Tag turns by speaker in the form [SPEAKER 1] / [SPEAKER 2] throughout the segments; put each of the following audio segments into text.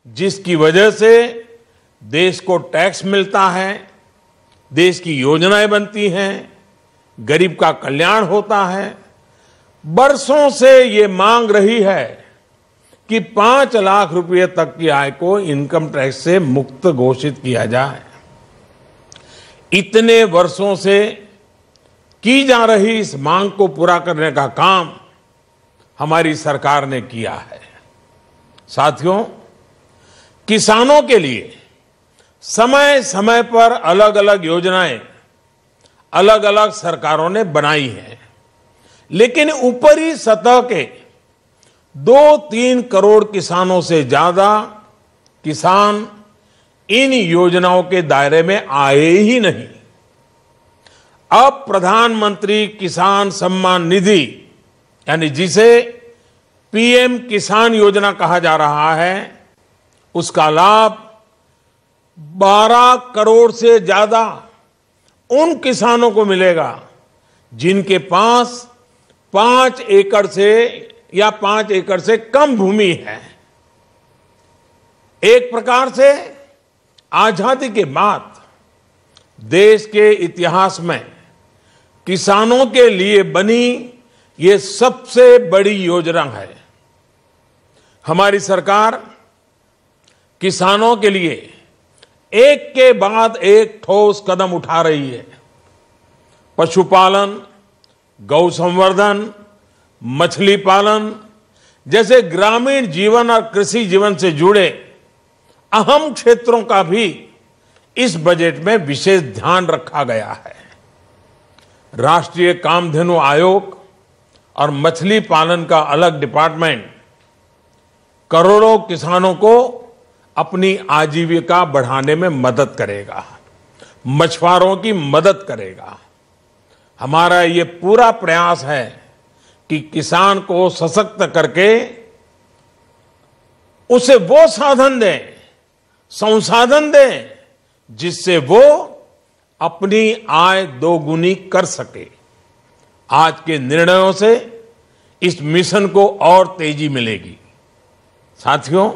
[SPEAKER 1] जिसकी वजह से देश को टैक्स मिलता है, देश की योजनाएं बनती हैं, गरीब का कल्याण होता है। बरसों से ये मांग रही है कि 5 लाख रुपए तक की आय को इनकम टैक्स से मुक्त घोषित किया जाए। इतने वर्षों से की जा रही इस मांग को पूरा करने का काम हमारी सरकार ने किया है। साथियों, किसानों के लिए समय समय पर अलग अलग योजनाएं अलग अलग सरकारों ने बनाई हैं, लेकिन ऊपरी सतह के 2-3 करोड़ किसानों से ज्यादा किसान इन योजनाओं के दायरे में आए ही नहीं। अब प्रधानमंत्री किसान सम्मान निधि यानी जिसे पीएम किसान योजना कहा जा रहा है, उसका लाभ 12 करोड़ से ज्यादा उन किसानों को मिलेगा जिनके पास 5 एकड़ से या 5 एकड़ से कम भूमि है। एक प्रकार से आजादी के बाद देश के इतिहास में किसानों के लिए बनी ये सबसे बड़ी योजना है। हमारी सरकार किसानों के लिए एक के बाद एक ठोस कदम उठा रही है। पशुपालन, गौ संवर्धन, मछली पालन जैसे ग्रामीण जीवन और कृषि जीवन से जुड़े अहम क्षेत्रों का भी इस बजट में विशेष ध्यान रखा गया है। राष्ट्रीय कामधेनु आयोग और मछली पालन का अलग डिपार्टमेंट करोड़ों किसानों को अपनी आजीविका बढ़ाने में मदद करेगा, मछुआरों की मदद करेगा। हमारा ये पूरा प्रयास है कि किसान को सशक्त करके उसे वो साधन दें, संसाधन दें, जिससे वो अपनी आय दोगुनी कर सके। आज के निर्णयों से इस मिशन को और तेजी मिलेगी। साथियों,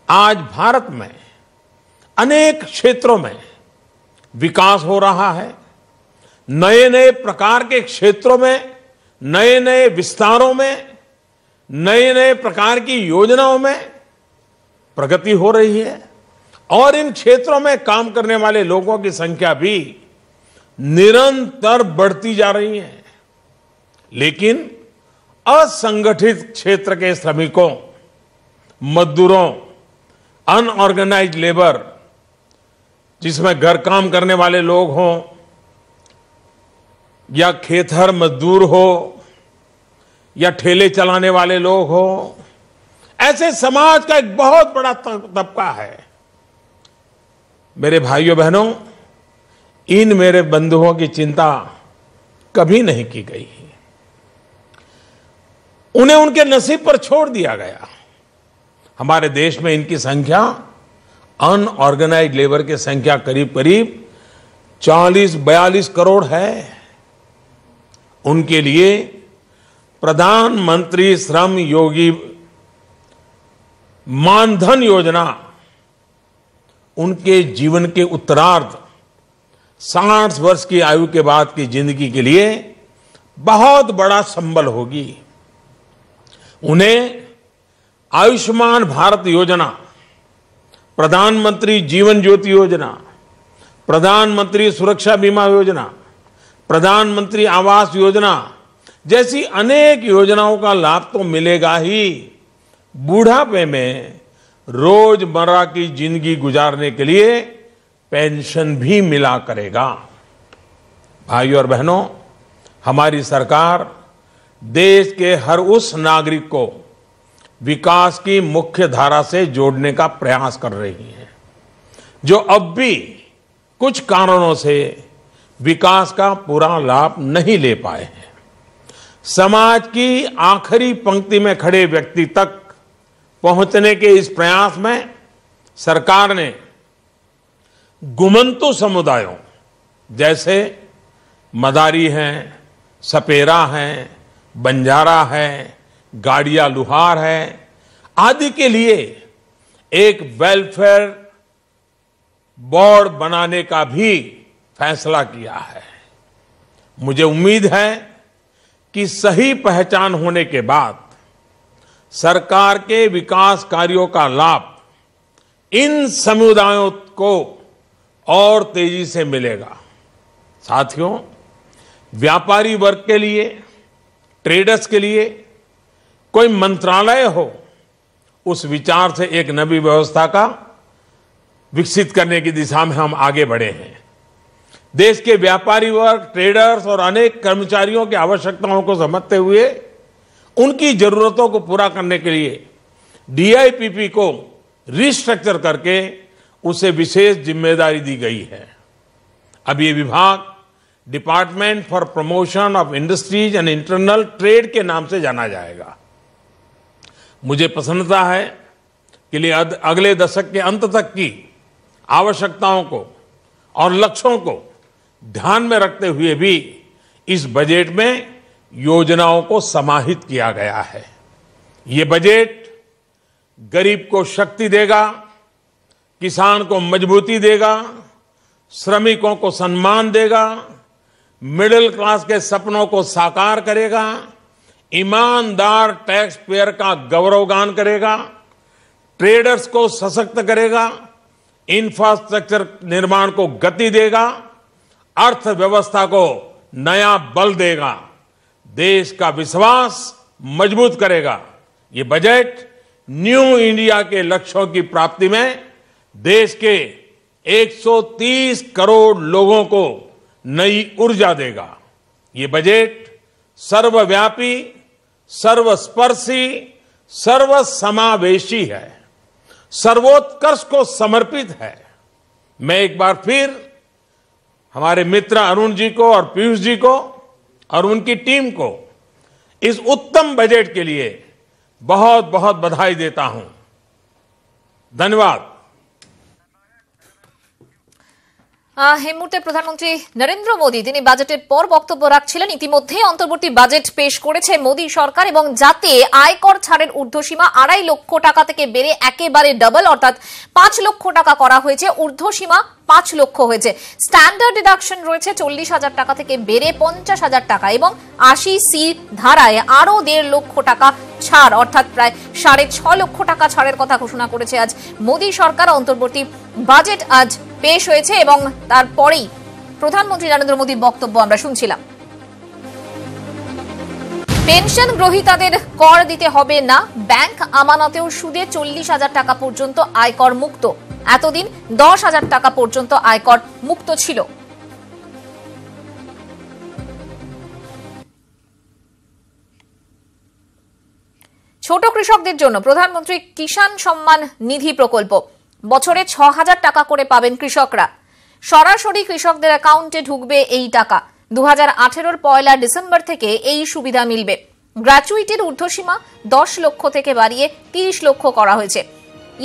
[SPEAKER 1] आज भारत में अनेक क्षेत्रों में विकास हो रहा है। नए नए प्रकार के क्षेत्रों में, नए नए विस्तारों में, नए नए प्रकार की योजनाओं में प्रगति हो रही है और इन क्षेत्रों में काम करने वाले लोगों की संख्या भी निरंतर बढ़ती जा रही है। लेकिन असंगठित क्षेत्र के श्रमिकों, मजदूरों, अनऑर्गेनाइज्ड लेबर, जिसमें घर काम करने वाले लोग हों या खेतर मजदूर हो या ठेले चलाने वाले लोग हो, ऐसे समाज का एक बहुत बड़ा तबका है। मेरे भाइयों बहनों, इन मेरे बंधुओं की चिंता कभी नहीं की गई। उन्हें उनके नसीब पर छोड़ दिया गया। हमारे देश में इनकी संख्या, अनऑर्गेनाइज्ड लेबर की संख्या करीब करीब 40-42 करोड़ है। उनके लिए प्रधानमंत्री श्रम योगी मानधन योजना उनके जीवन के उत्तरार्ध 60 वर्ष की आयु के बाद की जिंदगी के लिए बहुत बड़ा संबल होगी। उन्हें आयुष्मान भारत योजना, प्रधानमंत्री जीवन ज्योति योजना, प्रधानमंत्री सुरक्षा बीमा योजना, प्रधानमंत्री आवास योजना जैसी अनेक योजनाओं का लाभ तो मिलेगा ही, बुढ़ापे में रोजमर्रा की जिंदगी गुजारने के लिए पेंशन भी मिला करेगा। भाइयों और बहनों, हमारी सरकार देश के हर उस नागरिक को विकास की मुख्य धारा से जोड़ने का प्रयास कर रही है जो अब भी कुछ कारणों से विकास का पूरा लाभ नहीं ले पाए हैं। समाज की आखिरी पंक्ति में खड़े व्यक्ति तक पहुंचने के इस प्रयास में सरकार ने गुमंतु समुदायों जैसे मदारी हैं, सपेरा हैं, बंजारा है, गाड़िया लुहार है आदि के लिए एक वेलफेयर बोर्ड बनाने का भी फैसला किया है। मुझे उम्मीद है कि सही पहचान होने के बाद सरकार के विकास कार्यों का लाभ इन समुदायों को और तेजी से मिलेगा। साथियों, व्यापारी वर्ग के लिए, ट्रेडर्स के लिए कोई मंत्रालय हो, उस विचार से एक नई व्यवस्था का विकसित करने की दिशा में हम आगे बढ़े हैं। देश के व्यापारी वर्ग, ट्रेडर्स और अनेक कर्मचारियों की आवश्यकताओं को समझते हुए उनकी जरूरतों को पूरा करने के लिए डीआईपीपी को रिस्ट्रक्चर करके उसे विशेष जिम्मेदारी दी गई है। अब ये विभाग department for promotion of industries and internal trade के नाम से जाना जाएगा। मुझे प्रसन्नता है कि अगले दशक के अंत तक की आवश्यकताओं को और लक्ष्यों को ध्यान में रखते हुए भी इस बजट में योजनाओं को समाहित किया गया है। ये बजट गरीब को शक्ति देगा, किसान को मजबूती देगा, श्रमिकों को सम्मान देगा, मिडिल क्लास के सपनों को साकार करेगा, ईमानदार टैक्स पेयर का गौरवगान करेगा, ट्रेडर्स को सशक्त करेगा, इंफ्रास्ट्रक्चर निर्माण को गति देगा, अर्थव्यवस्था को नया बल देगा, देश का विश्वास मजबूत करेगा। ये बजट न्यू इंडिया के लक्ष्यों की प्राप्ति में देश के 130 करोड़ लोगों को नई ऊर्जा देगा। ये बजट सर्वव्यापी, सर्वस्पर्शी, सर्वसमावेशी है, सर्वोत्कर्ष को समर्पित है। मैं एक बार फिर हमारे मित्र अरुण जी को और पीयूष जी को और उनकी टीम को इस उत्तम बजट के लिए बहुत बहुत बधाई देता हूं। धन्यवाद।
[SPEAKER 2] এই মুহূর্তে প্রধানমন্ত্রী নরেন্দ্র মোদী তিনি বাজেটের পর বক্তব্য রাখছিলেন। ইতিমধ্যে অন্তর্বর্তী বাজেট পেশ করেছে মোদী সরকার এবং যাতে আয়কর ছাড়ের ঊর্ধ্বসীমা 2.5 লক্ষ টাকা থেকে বেড়ে একেবারে ডাবল অর্থাৎ 5 লক্ষ টাকা করা হয়েছে। ঊর্ধ্বসীমা 5 লক্ষ হয়েছে। স্ট্যান্ডার্ড ডিডাকশন রয়েছে 40,000 টাকা থেকে বেড়ে 50,000 টাকা এবং 80C ধারায় আরো 1.5 লক্ষ টাকা ছাড় অর্থাৎ প্রায় 6.5 লক্ষ টাকা ছাড়ের কথা ঘোষণা করেছে আজ মোদী সরকার। অন্তর্বর্তী বাজেট আজ পেশ হয়েছে এবং তারপরেই প্রধানমন্ত্রী নরেন্দ্র মোদীর বক্তব্য আমরা শুনছিলাম। পেনশন গ্রহীতাদের কর দিতে হবে না, ব্যাংক আমানতেও সুদে 40,000 টাকা পর্যন্ত আয়কর মুক্ত। এতদিন 10,000 টাকা পর্যন্ত আয়কর মুক্ত ছিল। ছোট কৃষকদের জন্য প্রধানমন্ত্রী কিষাণ সম্মান নিধি প্রকল্প বছরে 6,000 টাকা করে পাবেন কৃষকরা। সরাসরি কৃষকদের অ্যাকাউন্টে ঢুকবে এই টাকা। 2018 পয়লা ডিসেম্বর থেকে এই সুবিধা মিলবে। গ্র্যাচুইটির ঊর্ধ্বসীমা 10 লক্ষ থেকে বাড়িয়ে 30 লক্ষ করা হয়েছে।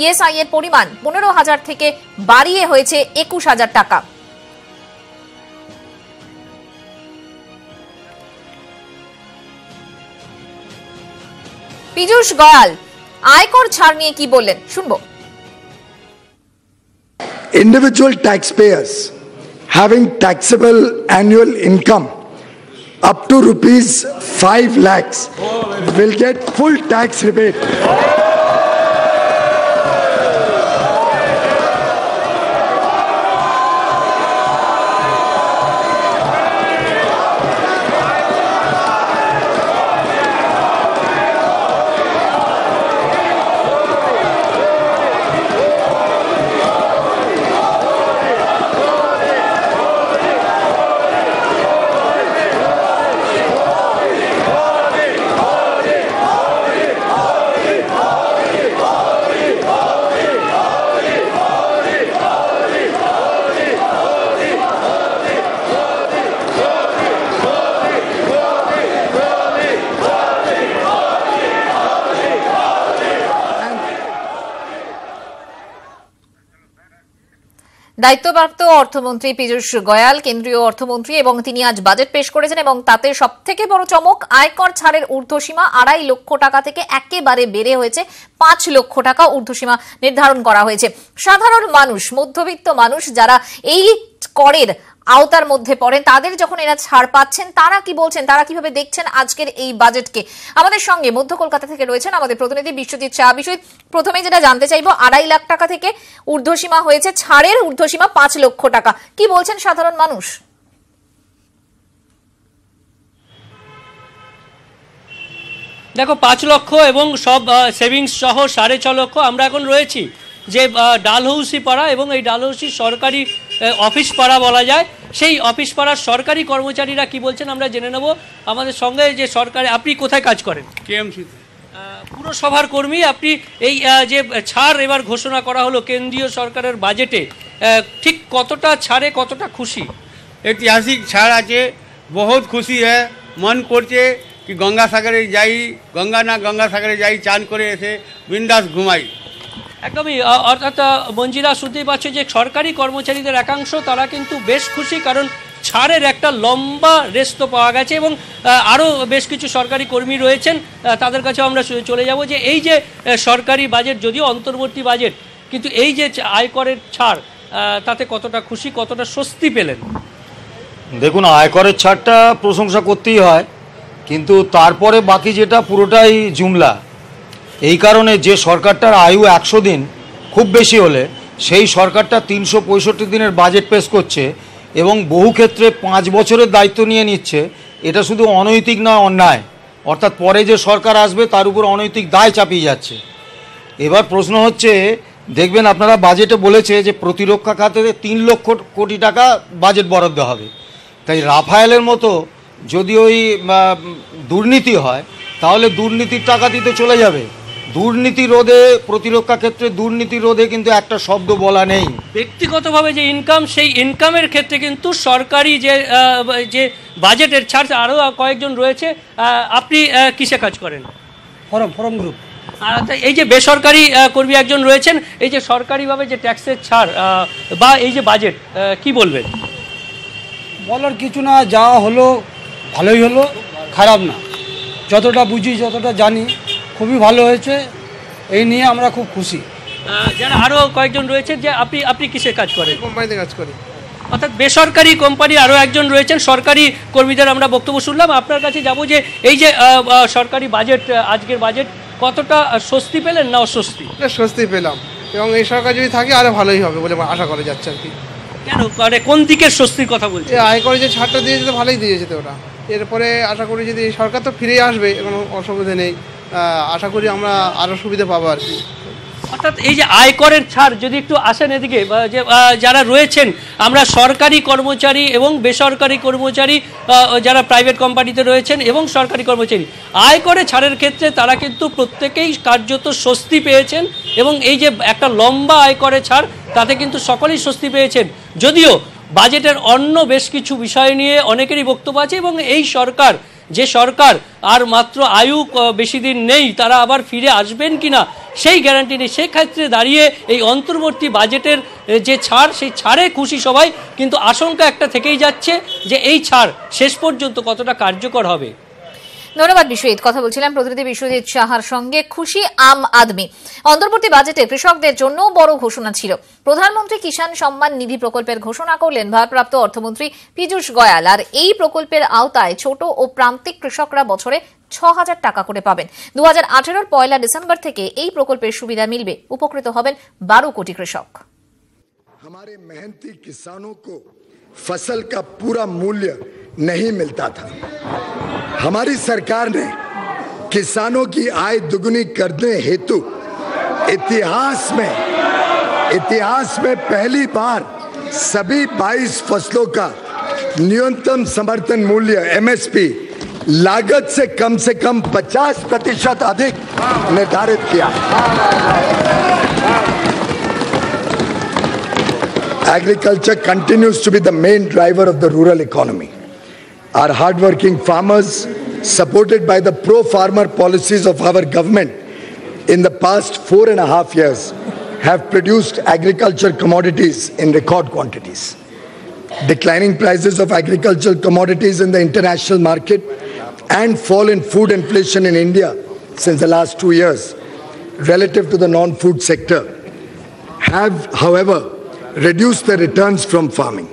[SPEAKER 2] ইএসআই এর পরিমাণ 15,000 থেকে বাড়িয়ে হয়েছে 21,000 টাকা। পীযূষ গোয়াল আয়কর ছাড় নিয়ে কি বললেন শুনবো।
[SPEAKER 3] Individual taxpayers having taxable annual income up to rupees 5 lakhs will get full tax rebate.
[SPEAKER 2] দায়িত্বপ্রাপ্ত অর্থমন্ত্রী পীযূষ গোয়াল কেন্দ্রীয় অর্থমন্ত্রী এবং তিনি আজ বাজেট পেশ করেছেন এবং তাতে সবথেকে বড় চমক আয়কর ছাড়ের ঊর্ধ্বসীমা 2.5 লক্ষ টাকা থেকে একেবারে বেড়ে হয়েছে 5 লক্ষ টাকা ঊর্ধ্বসীমা নির্ধারণ করা হয়েছে। সাধারণ মানুষ, মধ্যবিত্ত মানুষ যারা এই করের আওতার মধ্যে পড়েন তাদের যখন এরা ছাড় পাচ্ছেন তারা কি বলছেন, তারা কিভাবে দেখছেন আজকের এই বাজেটকে। আমাদের সঙ্গে মধ্য কলকাতা থেকে রয়েছেন আমাদের প্রতিনিধি বিশ্বজিৎ শাহ। বিশ্বজিৎ, প্রথমে যেটা জানতে চাইবো, 2.5 লাখ টাকা থেকে ঊর্ধ্বসীমা হয়েছে, ছাড়ের ঊর্ধ্বসীমা 5 লক্ষ টাকা, কি বলছেন সাধারণ মানুষ?
[SPEAKER 4] দেখো, 5 লক্ষ এবং সব সেভিংস সহ 6.5 লক্ষ আমরা এখন রয়েছি যে ডালহৌসি পাড়া, এবং এই ডালহৌসি সরকারি অফিস পাড়া বলা যায়। সেই অফিস পাড়ার সরকারি কর্মচারীরা কি বলছেন আমরা জেনে নেব। আমাদের সঙ্গে যে সরকারি, আপনি কোথায় কাজ করেন?
[SPEAKER 5] কেএমসিতে
[SPEAKER 4] পুরসভার কর্মী। আপনি এই যে ছাড় এবার ঘোষণা করা হলো কেন্দ্রীয় সরকারের বাজেটে, ঠিক কতটা ছাড়ে কতটা খুশি?
[SPEAKER 5] ऐतिहासिक ছাড় আছে, বহুত খুশি হ্যাঁ। মন করছে কি গঙ্গাসাগরে যাই, গঙ্গাসাগরে যাই, চান করে এসে বিন্দাস ঘুমাই।
[SPEAKER 4] একদমই, অর্থাৎ মঞ্জিরা শুনতেই পাচ্ছ যে সরকারি কর্মচারীদের একাংশ তারা কিন্তু বেশ খুশি, কারণ ছাড়ের একটা লম্বা রেস্ট তো পাওয়া গেছে এবং আরও বেশ কিছু সরকারি কর্মী রয়েছেন, তাদের কাছেও আমরা চলে যাব যে এই যে সরকারি বাজেট যদিও অন্তর্বর্তী বাজেট, কিন্তু এই যে আয়করের ছাড় তাতে কতটা খুশি, কতটা স্বস্তি পেলেন?
[SPEAKER 6] দেখুন, আয়করের ছাড়টা প্রশংসা করতেই হয়, কিন্তু তারপরে বাকি যেটা পুরোটাই জুমলা। এই কারণে যে সরকারটার আয়ু 100 দিন খুব বেশি হলে সেই সরকারটা 365 দিনের বাজেট পেশ করছে এবং বহু ক্ষেত্রে 5 বছরের দায়িত্ব নিয়ে নিচ্ছে। এটা শুধু অনৈতিক নয়, অন্যায়। অর্থাৎ পরে যে সরকার আসবে তার উপর অনৈতিক দায় চাপিয়ে যাচ্ছে। এবার প্রশ্ন হচ্ছে, দেখবেন আপনারা বাজেটে বলেছে যে প্রতিরক্ষা খাতে 3 লক্ষ কোটি টাকা বাজেট বরাদ্দ হবে। তাই রাফায়েলের মতো যদি ওই দুর্নীতি হয় তাহলে দুর্নীতির টাকা দিতে চলে যাবে। দুর্নীতি রোধে, প্রতিরক্ষা ক্ষেত্রে দুর্নীতি রোধে কিন্তু একটা শব্দ বলা নেই।
[SPEAKER 4] ব্যক্তিগতভাবে যে ইনকাম, সেই ইনকামের ক্ষেত্রে কিন্তু সরকারি যে বাজেটের ছাড়, আরও কয়েকজন রয়েছে। আপনি কিসে কাজ করেন?
[SPEAKER 7] Form group.
[SPEAKER 4] এই যে বেসরকারি কর্মী একজন রয়েছেন, এই যে সরকারিভাবে যে ট্যাক্সের ছাড় বা এই যে বাজেট, কি বলবেন?
[SPEAKER 7] বলার কিছু না, যা হলো ভালোই হলো, খারাপ না। যতটা বুঝি, যতটা জানি, খুবই ভালো হয়েছে। এই নিয়ে আমরা খুব খুশি।
[SPEAKER 4] যারা আরও কয়েকজন রয়েছেন, যে আপনি কিসের কাজ করেন?
[SPEAKER 8] কোম্পানিতে কাজ করি।
[SPEAKER 4] অর্থাৎ বেসরকারি কোম্পানি আরও একজন রয়েছেন। সরকারি কর্মীদের আমরা বক্তব্য শুনলাম। আপনার কাছে যাব যে এই যে সরকারি বাজেট, আজকের বাজেট, কতটা স্বস্তি পেলেন না অস্বস্তি?
[SPEAKER 8] স্বস্তি পেলাম, এবং এই সরকার যদি থাকে আরও ভালোই হবে বলে আশা করা যাচ্ছে আর কি।
[SPEAKER 4] কেন, মানে কোন দিকের স্বস্তির কথা বলছে?
[SPEAKER 8] আয়করে যে ছাড়টা দিয়েছে তো ভালোই দিয়েছে তো ওরা। এরপরে আশা করি যদি সরকার তো ফিরেই আসবে, কোনো অসুবিধা নেই। আশা করি আমরা আরও সুবিধা পাবো আর কি।
[SPEAKER 4] অর্থাৎ এই যে আয়করের ছাড়, যদি একটু আসেন এদিকে, যে যারা রয়েছেন, আমরা সরকারি কর্মচারী এবং বেসরকারি কর্মচারী, যারা প্রাইভেট কোম্পানিতে রয়েছেন এবং সরকারি কর্মচারী, আয়করে ছাড়ের ক্ষেত্রে তারা কিন্তু প্রত্যেকেই কার্যত স্বস্তি পেয়েছেন এবং এই যে একটা লম্বা আয়করে ছাড়, তাতে কিন্তু সকলেই স্বস্তি পেয়েছেন। যদিও বাজেটের অন্য বেশ কিছু বিষয় নিয়ে অনেকেরই বক্তব্য আছে এবং এই সরকার, যে সরকার আর মাত্র আয়ু বেশি দিন নেই, তারা আবার ফিরে আসবেন কিনা সেই গ্যারান্টি নেই। সেক্ষেত্রে দাঁড়িয়ে এই অন্তর্বর্তী বাজেটের যে ছাড়, সেই ছাড়ে খুশি সবাই, কিন্তু আশঙ্কা একটা থেকেই যাচ্ছে যে এই ছাড় শেষ পর্যন্ত কতটা কার্যকর হবে।
[SPEAKER 2] ধন্যবাদ বিশ্বজিৎ। কথা বলছিলাম প্রতিনিধি বিশ্বজিৎ সাহার সঙ্গে। খুশি আম আদমি। অন্তর্বর্তী বাজেটে কৃষকদের জন্য বড় ঘোষণা ছিল। প্রধানমন্ত্রী কিষাণ সম্মান নিধি প্রকল্পের ঘোষণা করলেন ভারপ্রাপ্ত অর্থমন্ত্রী পীযূষ গোয়াল। আর এই প্রকল্পের আওতায় ছোট ও প্রান্তিক কৃষকরা বছরে 6,000 টাকা করে পাবেন। 2018 পয়লা ডিসেম্বর থেকে এই প্রকল্পের সুবিধা মিলবে। উপকৃত হবেন 12 কোটি কৃষক।
[SPEAKER 3] हमारे मेहनती किसानों को फसल का पूरा मूल्य नहीं मिलता था। हमारी सरकार ने किसानों की आय दुगुनी करने हेतु इतिहास में पहली बार सभी 22 फसलों का न्यूनतम समर्थन मूल्य एमएसपी लागत से कम 50% अधिक निर्धारित किया। Agriculture continues to be the main driver of the rural economy. Our hardworking farmers, supported by the pro-farmer policies of our government in the past 4.5 years, have produced agriculture commodities in record quantities. Declining prices of agricultural commodities in the international market and fall in food inflation in India since the last 2 years relative to the non-food sector have, however, reduced the returns from farming.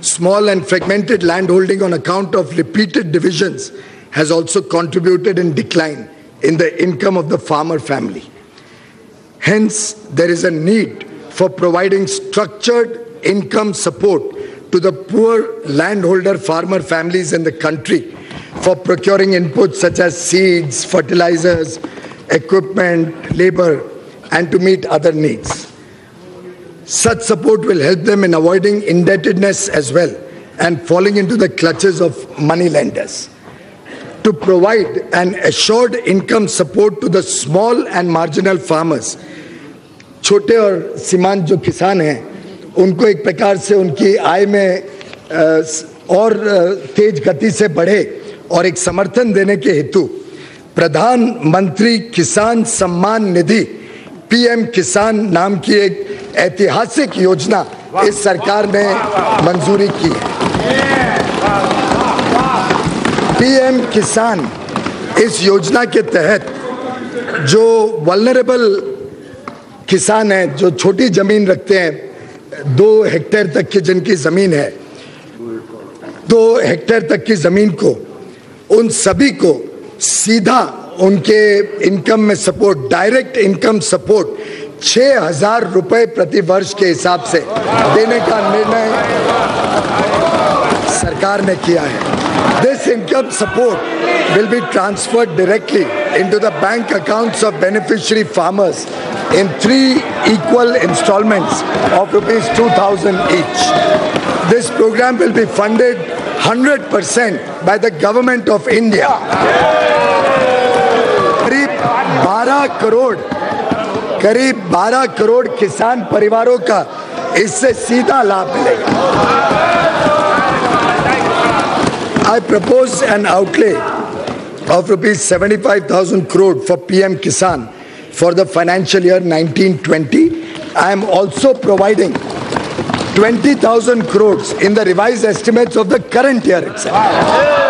[SPEAKER 3] Small and fragmented landholding on account of repeated divisions has also contributed in decline in the income of the farmer family. Hence, there is a need for providing structured income support to the poor landholder farmer families in the country for procuring inputs such as seeds, fertilizers, equipment, labor, and to meet other needs. Such support will help them in avoiding indebtedness as well and falling into the clutches of money lenders. To provide an assured income support to the small and marginal farmers, छोटे और सीमांत जो किसान हैं, उनको एक प्रकार से उनकी आय में और तेज गति से बढ़े और एक समर्थन देने के हेतु प्रधानमंत्री किसान सम्मान निधि पीएम किसान नाम की एक ऐतिहासिक योजना इस सरकार ने मंजूरी की है। पीएम किसान इस योजना के तहत जो वल्नरेबल किसान हैं, जो छोटी जमीन रखते हैं, 2 हेक्टेयर तक की जिनकी जमीन है, 2 हेक्टेयर तक की जमीन को, उन सभी को सीधा उनके इनकम में सपोर्ट, डायरेक्ट इनकम सपोर्ट 6,000 रुपए प्रति वर्ष के हिसाब से देने का निर्णय सरकार ने किया है। This income support will be transferred directly into the bank accounts of beneficiary farmers in 3 equal installments of rupees 2,000 each. This program will be funded 100% by the government of India. करीब 12 करोड़ किसान परिवारों का इससे सीधा लाभ मिलेगा। I propose an outlay of rupees 75,000 crore for PM Kisan for the financial year 1920. I am also providing 20,000 crores in the revised estimates of the current year itself.